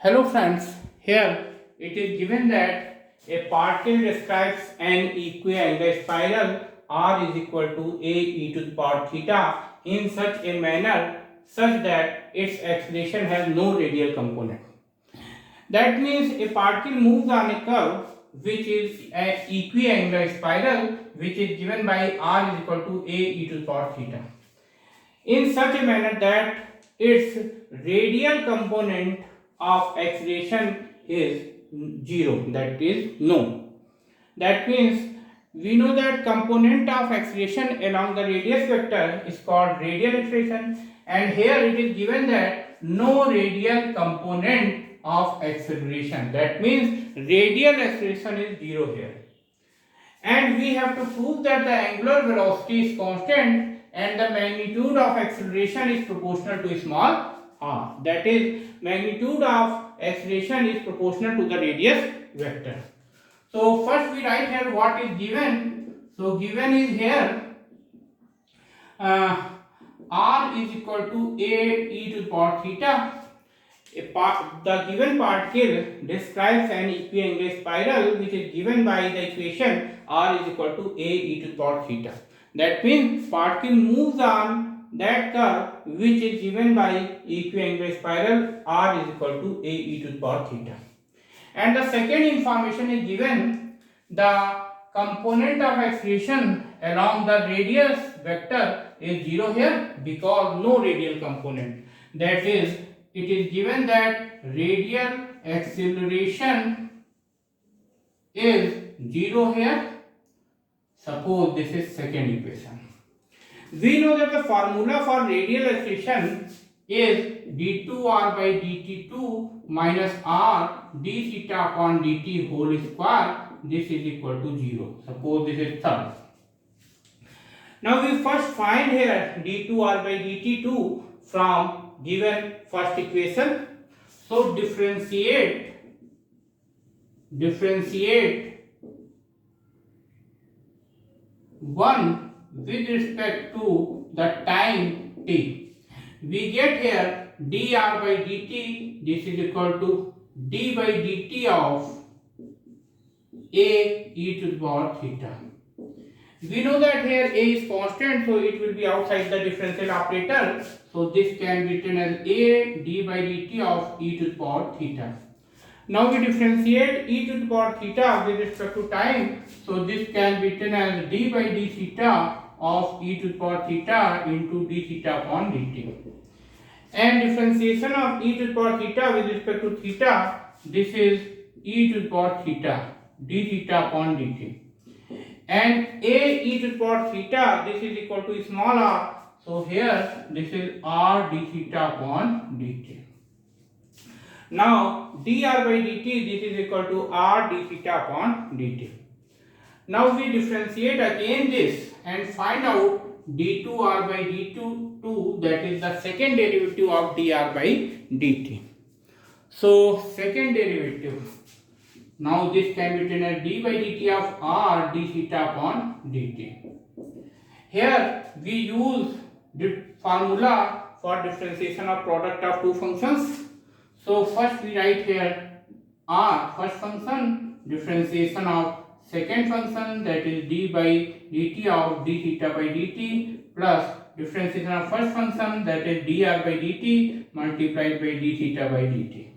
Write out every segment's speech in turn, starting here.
Hello friends, here it is given that a particle describes an equiangular spiral r is equal to a e to the power theta in such a manner such that its acceleration has no radial component. That means a particle moves on a curve which is an equiangular spiral which is given by r is equal to a e to the power theta in such a manner that its radial component of acceleration is 0, that is no. That means we know that component of acceleration along the radius vector is called radial acceleration, and here it is given that no radial component of acceleration, that means radial acceleration is 0 here. And we have to prove that the angular velocity is constant and the magnitude of acceleration is proportional to small r. That is, magnitude of acceleration is proportional to the radius vector. So first we write here what is given. So given is here r is equal to a e to the power theta. The given particle describes an equiangular spiral which is given by the equation r is equal to a e to the power theta. That means particle moves on that curve which is given by equiangular spiral r is equal to a e to the power theta. And the second information is given, the component of acceleration along the radius vector is 0 here because no radial component. That is, it is given that radial acceleration is 0 here. Suppose this is second equation. We know that the formula for radial acceleration is d2r by dt2 minus r d theta upon dt whole square. This is equal to 0. Suppose this is third. Now we first find here d2r by dt2 from given first equation. So differentiate 1 with respect to the time t. We get here dr by dt, this is equal to d by dt of a e to the power theta. We know that here a is constant, so it will be outside the differential operator. So this can be written as a d by dt of e to the power theta. Now we differentiate e to the power theta with respect to time. So this can be written as d by d theta of e to the power theta into d theta upon dt. And differentiation of e to the power theta with respect to theta, this is e to the power theta d theta upon dt. And a e to the power theta, this is equal to small r. So here this is r d theta upon dt. Now dr by dt, this is equal to r d theta upon dt. Now we differentiate again this and find out d2r by dt2, that is the second derivative of dr by dt. So second derivative. Now this can be written as d by dt of r d theta upon dt. Here we use the formula for differentiation of product of two functions. So first we write here r first function, differentiation of second function, that is d by dt of d theta by dt, plus differentiation of first function, that is dr by dt multiplied by d theta by dt.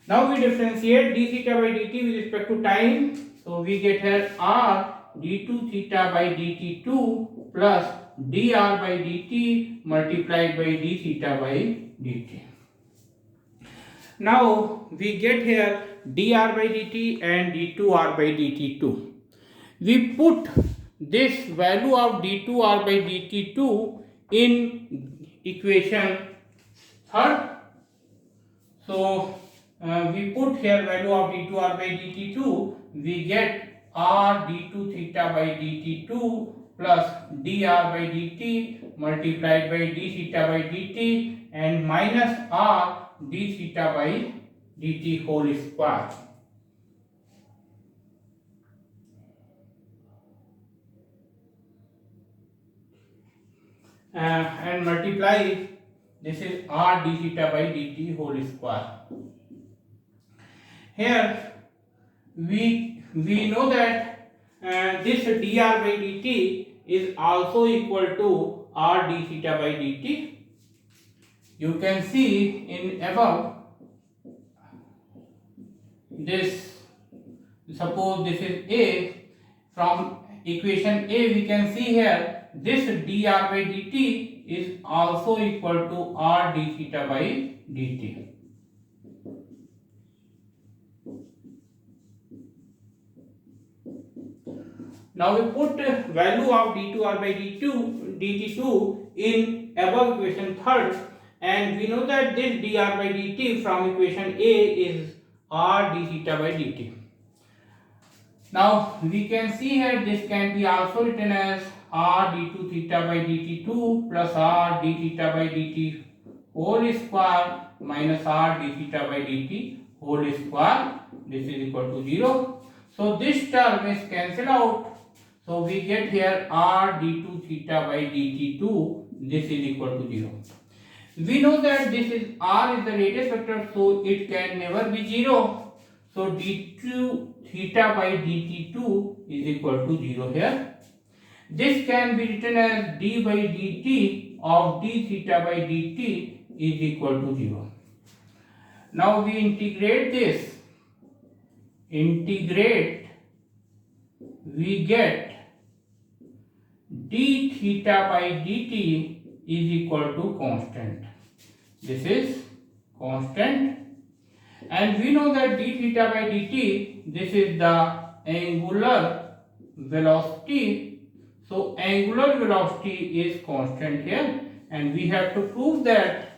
Now we differentiate d theta by dt with respect to time. So we get here r d2 theta by dt2 plus dr by dt multiplied by d theta by dt. Now we get here dr by dt and d2r by dt2. We put this value of d2r by dt2 in equation third. So we put here value of d2r by dt2, we get r d2 theta by dt2 plus dr by dt multiplied by d theta by dt and minus r d theta by dt whole square. And multiply This is r d theta by dt whole square. Here we know that this dr by dt is also equal to r d theta by dt. You can see in above this, suppose this is A, from equation A we can see here this dr by dt is also equal to r d theta by dt. Now we put value of d2r by dt2 in above equation third, and we know that this dr by dt from equation A is r d theta by dt. Now we can see here this can be also written as r d2 theta by dt2 plus r d theta by dt whole square minus r d theta by dt whole square. This is equal to 0. So this term is cancelled out. So we get here r d2 theta by dt2. This is equal to 0. We know that this is r is the radius vector, so it can never be 0. So d2 theta by dt2 is equal to 0 here. This can be written as d by dt of d theta by dt is equal to 0. Now we integrate this. We get d theta by dt is equal to constant. This is constant. And we know that d theta by dt, this is the angular velocity. So angular velocity is constant here, and we have to prove that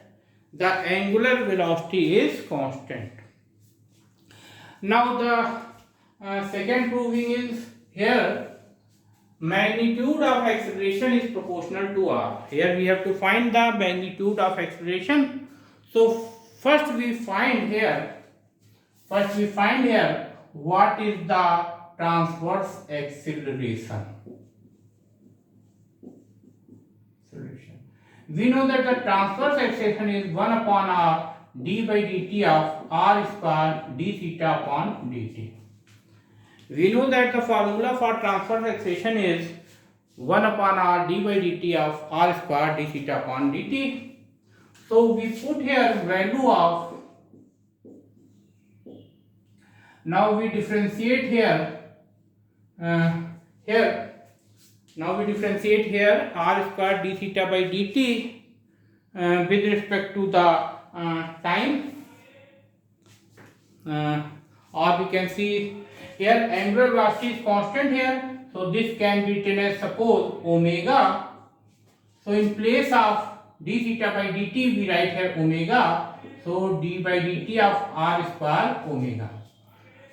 the angular velocity is constant. Now the second proving is here magnitude of acceleration is proportional to r. Here we have to find the magnitude of acceleration. So first we find here what is the transverse acceleration. We know that the transverse acceleration is 1 upon r d by dt of r square d theta upon dt. We know that the formula for transverse acceleration is 1 upon r d by dt of r square d theta upon dt. So we put here value of, now we differentiate here, now we differentiate here r square d theta by dt with respect to the time, or we can see here angular velocity is constant here, so this can be written as suppose omega. So in place of d theta by dt we write here omega, so d by dt of r square omega.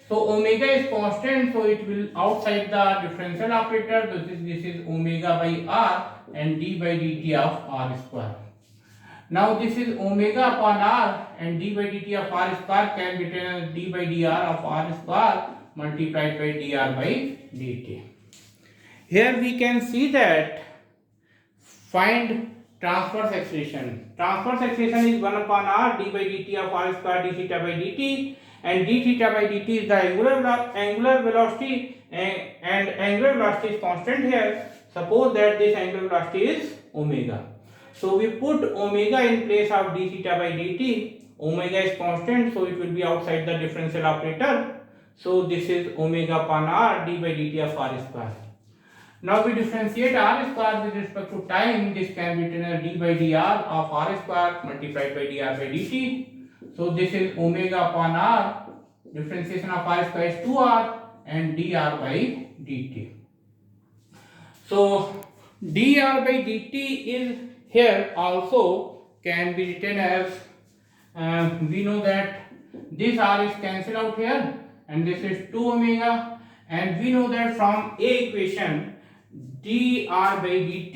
So omega is constant, so it will outside the differential operator. This is omega by r and d by dt of r square. Now this is omega upon r and d by dt of r square can be written as d by dr of r square multiplied by dr by dt. Here we can see that find transverse acceleration. Transverse acceleration is 1 upon r d by dt of r square d theta by dt, and d theta by dt is the angular velocity, and angular velocity is constant here. Suppose that this angular velocity is omega. So we put omega in place of d theta by dt. Omega is constant, so it will be outside the differential operator. So this is omega upon r d by dt of r square. Now we differentiate r square with respect to time. This can be written as d by dr of r square multiplied by dr by dt. So this is omega upon r. Differentiation of r square is 2r and dr by dt. So dr by dt is here also can be written as, we know that this r is cancelled out here and this is 2 omega, and we know that from A equation dr by dt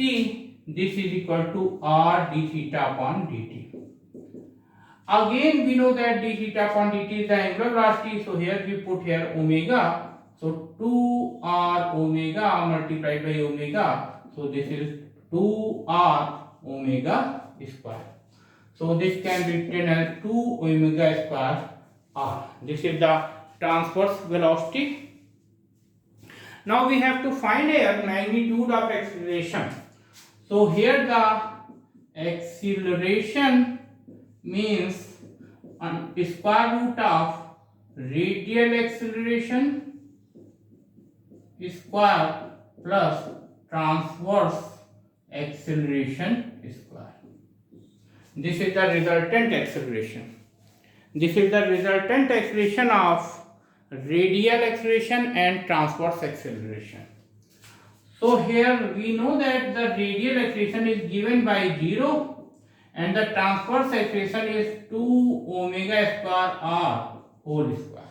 this is equal to r d theta upon dt. Again we know that d theta upon dt is the angular velocity, so here we put here omega, so 2r omega multiplied by omega, so this is 2r omega square. So this can be written as 2 omega square r. This is the transverse velocity. Now we have to find a magnitude of acceleration. So here the acceleration means square root of radial acceleration square plus transverse acceleration square. This is the resultant acceleration. This is the resultant acceleration of radial acceleration and transverse acceleration. So here we know that the radial acceleration is given by 0 and the transverse acceleration is 2 omega square r whole square.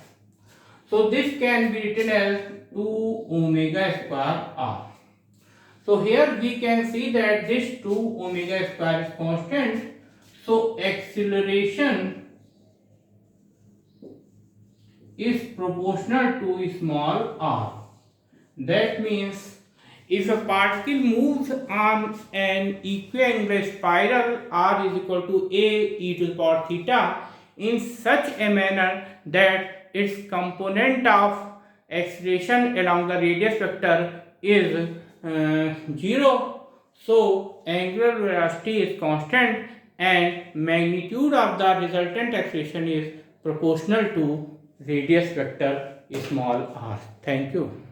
So this can be written as 2 omega square r. So here we can see that this 2 omega square is constant. So acceleration is proportional to small r. That means if a particle moves on an equiangular spiral, r is equal to a e to the power theta in such a manner that its component of acceleration along the radius vector is 0. So angular velocity is constant and magnitude of the resultant acceleration is proportional to radius vector small r. Thank you.